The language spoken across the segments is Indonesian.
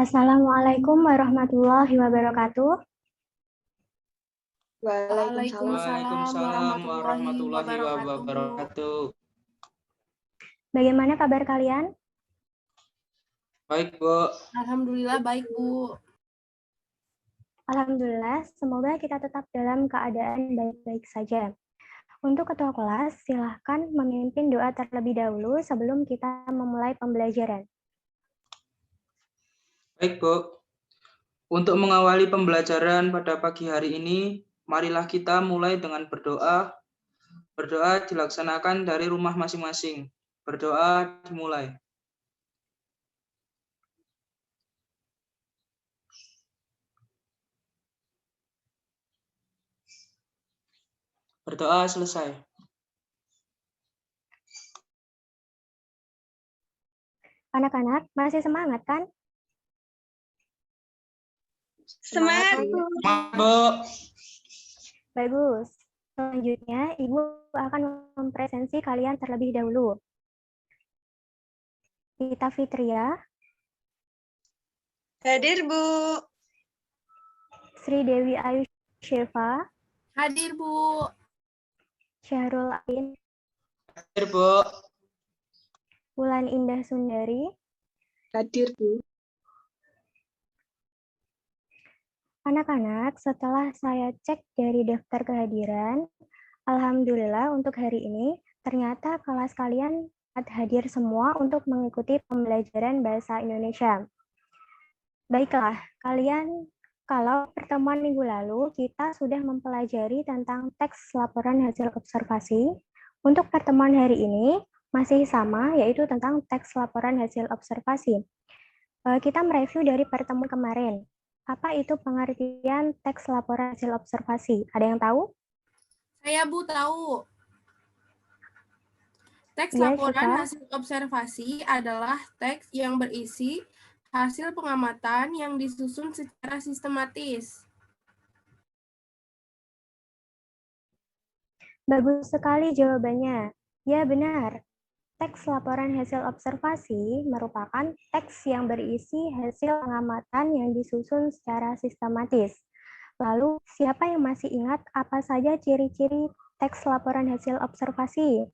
Assalamualaikum warahmatullahi wabarakatuh. Waalaikumsalam warahmatullahi wabarakatuh. Bagaimana kabar kalian? Baik, Bu. Alhamdulillah baik, Bu. Alhamdulillah, semoga kita tetap dalam keadaan baik-baik saja. Untuk ketua kelas, silahkan memimpin doa terlebih dahulu sebelum kita memulai pembelajaran. Baik, Bu. Untuk mengawali pembelajaran pada pagi hari ini, marilah kita mulai dengan berdoa. Berdoa dilaksanakan dari rumah masing-masing. Berdoa dimulai. Berdoa selesai. Anak-anak, masih semangat kan? Semangat, Bu. Bu. Bagus. Selanjutnya, Ibu akan mempresentasi kalian terlebih dahulu. Ita Fitria. Hadir, Bu. Sri Dewi Ayu Shiva. Hadir, Bu. Syahrul Ain. Hadir, Bu. Wulan Indah Sundari. Hadir, Bu. Anak-anak, setelah saya cek dari daftar kehadiran, alhamdulillah untuk hari ini, ternyata kelas kalian hadir semua untuk mengikuti pembelajaran bahasa Indonesia. Baiklah, kalau pertemuan minggu lalu, kita sudah mempelajari tentang teks laporan hasil observasi. Untuk pertemuan hari ini, masih sama, yaitu tentang teks laporan hasil observasi. Kita mereview dari pertemuan kemarin. Apa itu pengertian teks laporan hasil observasi? Ada yang tahu? Saya, Bu, tahu. Teks Ya, laporan Syifa. hasil observasi adalah teks yang berisi hasil pengamatan yang disusun secara sistematis. Bagus sekali jawabannya. Ya, benar. Teks laporan hasil observasi merupakan teks yang berisi hasil pengamatan yang disusun secara sistematis. Lalu, siapa yang masih ingat apa saja ciri-ciri teks laporan hasil observasi?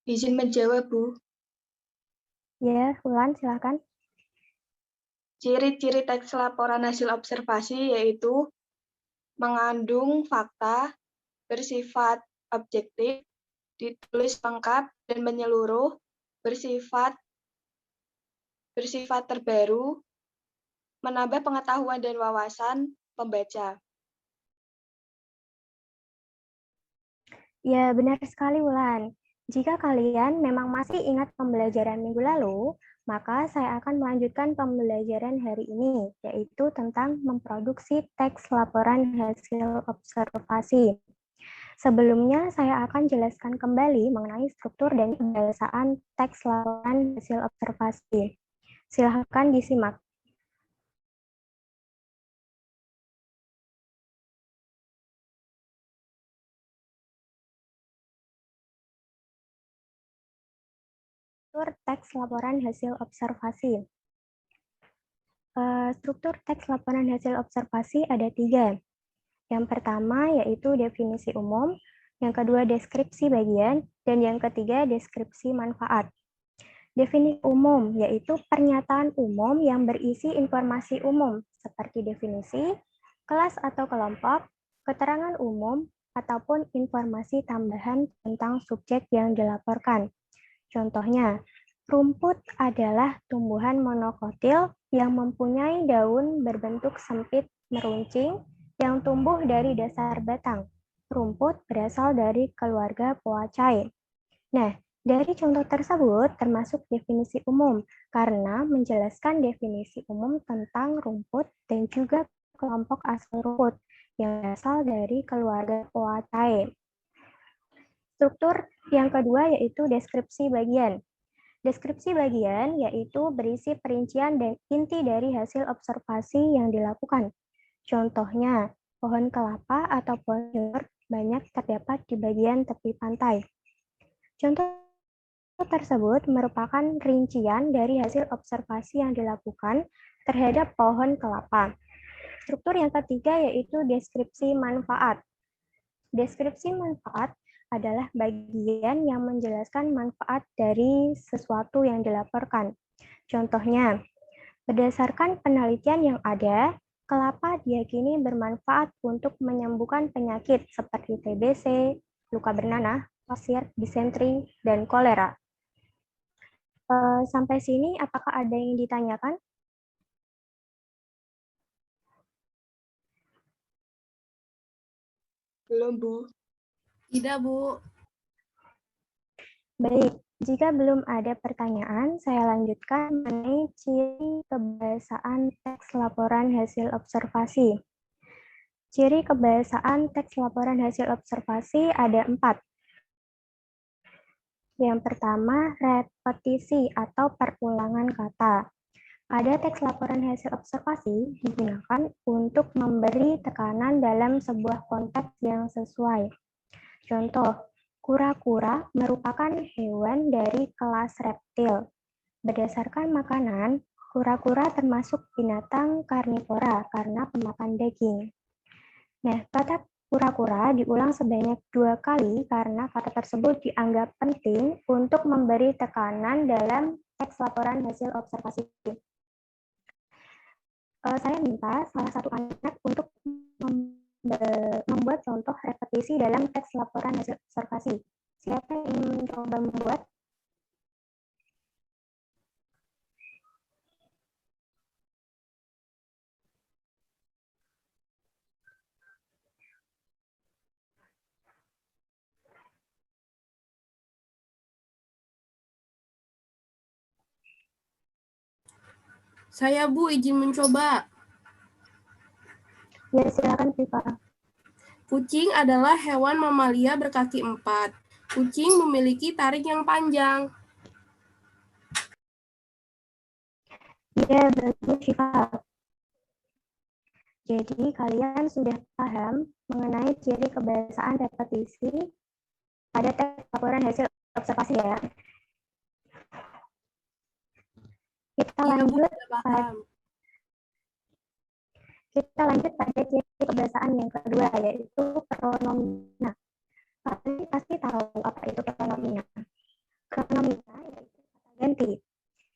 Izin menjawab, Bu. Ya, Wulan, silakan. Ciri-ciri teks laporan hasil observasi yaitu mengandung fakta, bersifat objektif, ditulis lengkap dan menyeluruh, bersifat terbaru, menambah pengetahuan dan wawasan pembaca. Ya, benar sekali, Wulan. Jika kalian memang masih ingat pembelajaran minggu lalu, maka saya akan melanjutkan pembelajaran hari ini, yaitu tentang memproduksi teks laporan hasil observasi. Sebelumnya, saya akan jelaskan kembali mengenai struktur dan kebiasaan teks laporan hasil observasi. Silakan disimak. Struktur teks laporan hasil observasi. Struktur teks laporan hasil observasi ada 3. Yang pertama yaitu definisi umum, yang kedua deskripsi bagian, dan yang ketiga deskripsi manfaat. Definisi umum yaitu pernyataan umum yang berisi informasi umum seperti definisi, kelas atau kelompok, keterangan umum, ataupun informasi tambahan tentang subjek yang dilaporkan. Contohnya, rumput adalah tumbuhan monokotil yang mempunyai daun berbentuk sempit meruncing yang tumbuh dari dasar batang. Rumput berasal dari keluarga Poaceae. Nah, dari contoh tersebut termasuk definisi umum karena menjelaskan definisi umum tentang rumput dan juga kelompok asal rumput yang berasal dari keluarga Poaceae. Struktur yang kedua yaitu deskripsi bagian. Deskripsi bagian yaitu berisi perincian dan inti dari hasil observasi yang dilakukan. Contohnya, pohon kelapa atau pohon jamur banyak terdapat di bagian tepi pantai. Contoh tersebut merupakan rincian dari hasil observasi yang dilakukan terhadap pohon kelapa. Struktur yang ketiga yaitu deskripsi manfaat. Deskripsi manfaat adalah bagian yang menjelaskan manfaat dari sesuatu yang dilaporkan. Contohnya, berdasarkan penelitian yang ada, kelapa diyakini bermanfaat untuk menyembuhkan penyakit seperti TBC, luka bernanah, pasir, disentri, dan kolera. Sampai sini, apakah ada yang ditanyakan? Belum, Bu. Tidak, Bu. Baik, jika belum ada pertanyaan, saya lanjutkan mengenai ciri kebahasaan teks laporan hasil observasi. Ciri kebahasaan teks laporan hasil observasi ada 4. Yang pertama, repetisi atau perulangan kata. Pada teks laporan hasil observasi digunakan untuk memberi tekanan dalam sebuah konteks yang sesuai. Contoh, kura-kura merupakan hewan dari kelas reptil. Berdasarkan makanan, kura-kura termasuk binatang karnivora karena pemakan daging. Nah, kata kura-kura diulang sebanyak 2 kali karena kata tersebut dianggap penting untuk memberi tekanan dalam teks laporan hasil observasi. Saya minta salah satu anak untuk membuat contoh repetisi dalam teks laporan hasil observasi. Siapa yang ingin mencoba membuat? Saya, Bu, izin mencoba. Ya, silakan, Viva. Kucing adalah hewan mamalia berkaki 4. Kucing memiliki taring yang panjang. Ya, bagus, Viva. Jadi, kalian sudah paham mengenai ciri kebahasaan repetisi pada teks laporan hasil observasi ya. Kita lanjut. Kita lanjut pada ciri kebahasaan yang kedua, yaitu pronomina. Kalian pasti tahu apa itu pronomina. Pronomina yaitu kata ganti.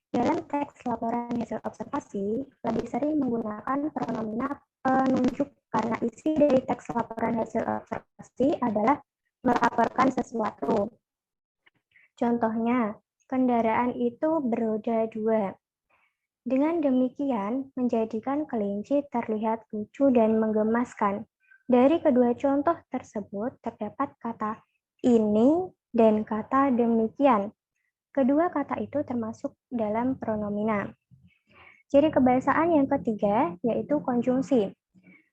Dalam teks laporan hasil observasi, lebih sering menggunakan pronomina penunjuk karena isi dari teks laporan hasil observasi adalah melaporkan sesuatu. Contohnya, kendaraan itu beroda 2. Dengan demikian, menjadikan kelinci terlihat lucu dan menggemaskan. Dari kedua contoh tersebut, terdapat kata ini dan kata demikian. Kedua kata itu termasuk dalam pronomina. Ciri kebahasaan yang ketiga, yaitu konjungsi.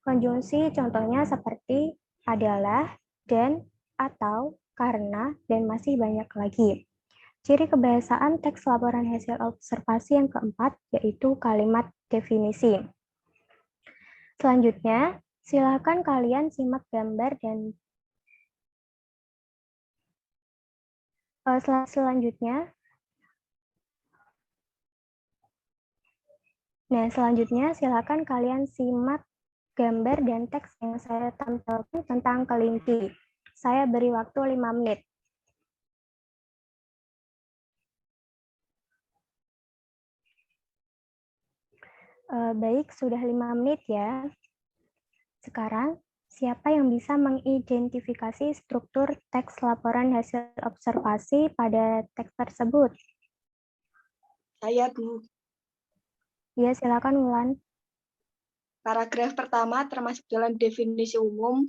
Konjungsi contohnya seperti adalah, dan, atau, karena, dan masih banyak lagi. Ciri kebahasaan teks laporan hasil observasi yang keempat, yaitu kalimat definisi. Selanjutnya, silakan kalian simak gambar dan selanjutnya silakan kalian simak gambar dan teks yang saya tampilkan tentang kelinci. Saya beri waktu 5 menit. Baik, sudah 5 menit ya. Sekarang, siapa yang bisa mengidentifikasi struktur teks laporan hasil observasi pada teks tersebut? Saya, Bu. Ya, silakan Wulan. Paragraf pertama termasuk dalam definisi umum,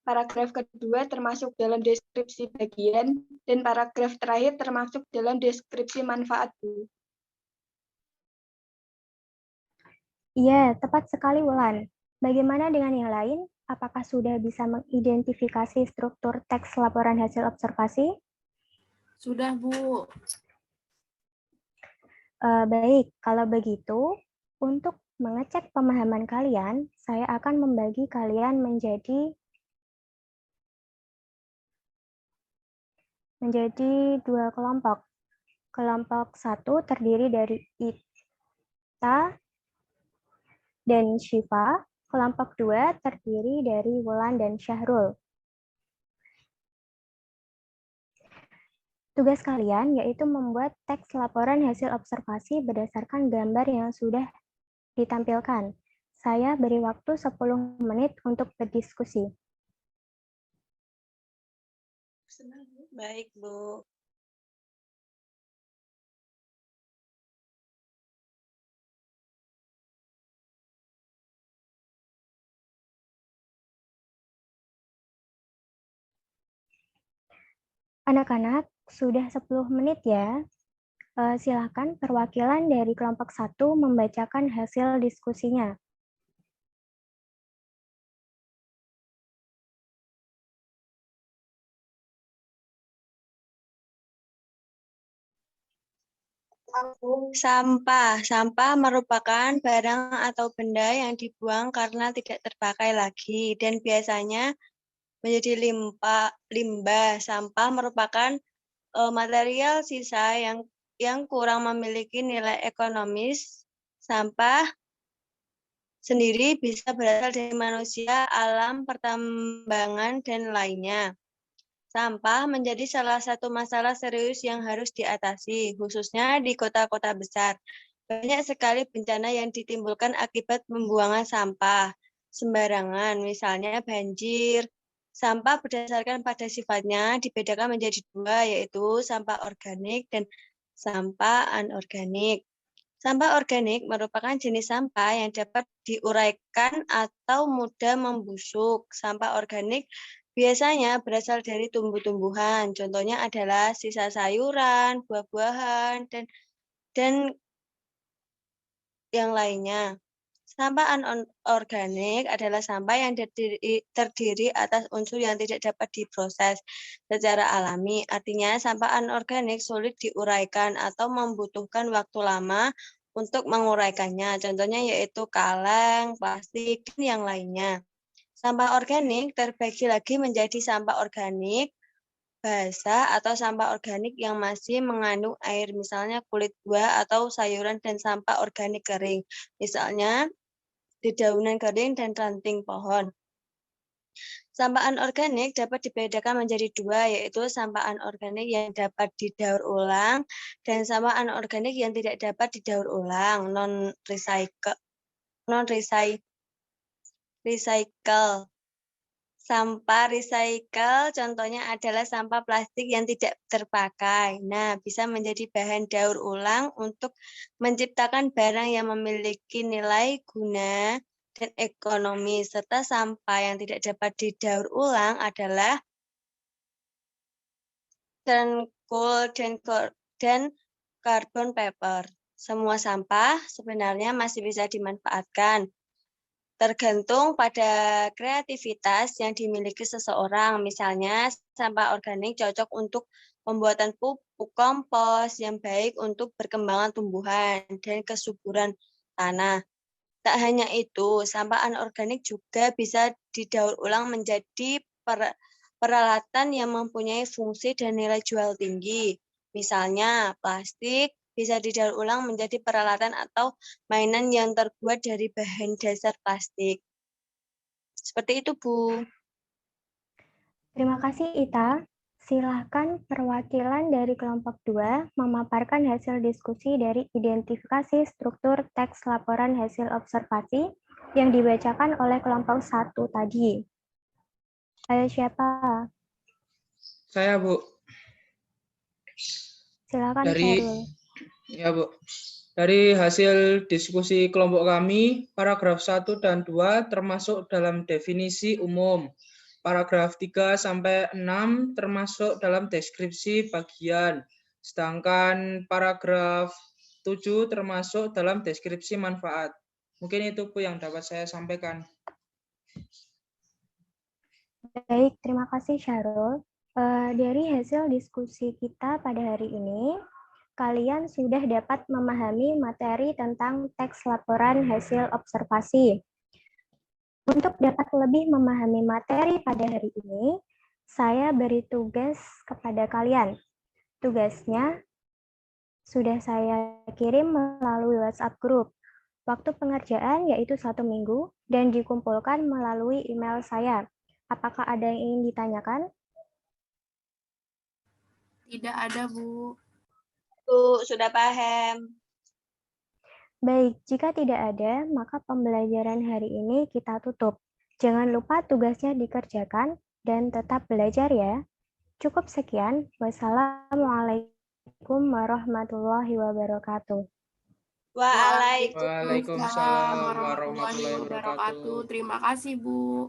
paragraf kedua termasuk dalam deskripsi bagian, dan paragraf terakhir termasuk dalam deskripsi manfaat, Bu. Iya, tepat sekali Wulan. Bagaimana dengan yang lain? Apakah sudah bisa mengidentifikasi struktur teks laporan hasil observasi? Sudah, Bu. Baik, kalau begitu, untuk mengecek pemahaman kalian, saya akan membagi kalian menjadi 2 kelompok. Kelompok 1 terdiri dari Ita dan Syifa. Kelompok 2 terdiri dari Wulan dan Syahrul. Tugas kalian yaitu membuat teks laporan hasil observasi berdasarkan gambar yang sudah ditampilkan. Saya beri waktu 10 menit untuk berdiskusi. Baik, Bu. Anak-anak, sudah 10 menit ya. Silakan perwakilan dari kelompok 1 membacakan hasil diskusinya. Sampah. Sampah merupakan barang atau benda yang dibuang karena tidak terpakai lagi dan biasanya menjadi limbah. Sampah merupakan material sisa yang kurang memiliki nilai ekonomis. Sampah sendiri bisa berasal dari manusia, alam, pertambangan, dan lainnya. Sampah menjadi salah satu masalah serius yang harus diatasi, khususnya di kota-kota besar. Banyak sekali bencana yang ditimbulkan akibat pembuangan sampah sembarangan, misalnya banjir. Sampah berdasarkan pada sifatnya dibedakan menjadi dua, yaitu sampah organik dan sampah anorganik. Sampah organik merupakan jenis sampah yang dapat diuraikan atau mudah membusuk. Sampah organik biasanya berasal dari tumbuh-tumbuhan. Contohnya adalah sisa sayuran, buah-buahan, dan yang lainnya. Sampah anorganik adalah sampah yang terdiri atas unsur yang tidak dapat diproses secara alami. Artinya, sampah anorganik sulit diuraikan atau membutuhkan waktu lama untuk menguraikannya. Contohnya yaitu kaleng, plastik, dan yang lainnya. Sampah organik terbagi lagi menjadi sampah organik basah atau sampah organik yang masih mengandung air, misalnya kulit buah atau sayuran, dan sampah organik kering, misalnya dedaunan kering dan ranting pohon. Sampah anorganik dapat dibedakan menjadi dua, yaitu sampah anorganik yang dapat didaur ulang dan sampah anorganik yang tidak dapat didaur ulang, non-recycle. Sampah recycle contohnya adalah sampah plastik yang tidak terpakai. Nah, bisa menjadi bahan daur ulang untuk menciptakan barang yang memiliki nilai guna dan ekonomi, serta sampah yang tidak dapat didaur ulang adalah charcoal dan carbon paper. Semua sampah sebenarnya masih bisa dimanfaatkan, tergantung pada kreativitas yang dimiliki seseorang. Misalnya, sampah organik cocok untuk pembuatan pupuk kompos yang baik untuk perkembangan tumbuhan dan kesuburan tanah. Tak hanya itu, sampah anorganik juga bisa didaur ulang menjadi peralatan yang mempunyai fungsi dan nilai jual tinggi. Misalnya, plastik bisa didaur ulang menjadi peralatan atau mainan yang terbuat dari bahan dasar plastik. Seperti itu, Bu. Terima kasih, Ita. Silahkan perwakilan dari kelompok 2 memaparkan hasil diskusi dari identifikasi struktur teks laporan hasil observasi yang dibacakan oleh kelompok 1 tadi. Ayo, siapa? Saya, Bu. Silakan, Dari Syahrul. Ya, Bu. Dari hasil diskusi kelompok kami, paragraf 1 dan 2 termasuk dalam definisi umum. Paragraf 3 sampai 6 termasuk dalam deskripsi bagian. Sedangkan paragraf 7 termasuk dalam deskripsi manfaat. Mungkin itu, Bu, yang dapat saya sampaikan. Baik, terima kasih, Syahrul. Dari hasil diskusi kita pada hari ini, kalian sudah dapat memahami materi tentang teks laporan hasil observasi. Untuk dapat lebih memahami materi pada hari ini, saya beri tugas kepada kalian. Tugasnya Sudah saya kirim melalui WhatsApp grup. Waktu pengerjaan yaitu 1 minggu dan dikumpulkan melalui email saya. Apakah ada yang ingin ditanyakan? Tidak ada, Bu. Bu, sudah paham. Baik, jika tidak ada, maka pembelajaran hari ini kita tutup. Jangan lupa tugasnya dikerjakan dan tetap belajar ya. Cukup sekian. Wassalamualaikum warahmatullahi wabarakatuh. Waalaikumsalam. Waalaikumsalam warahmatullahi wabarakatuh. Terima kasih, Bu.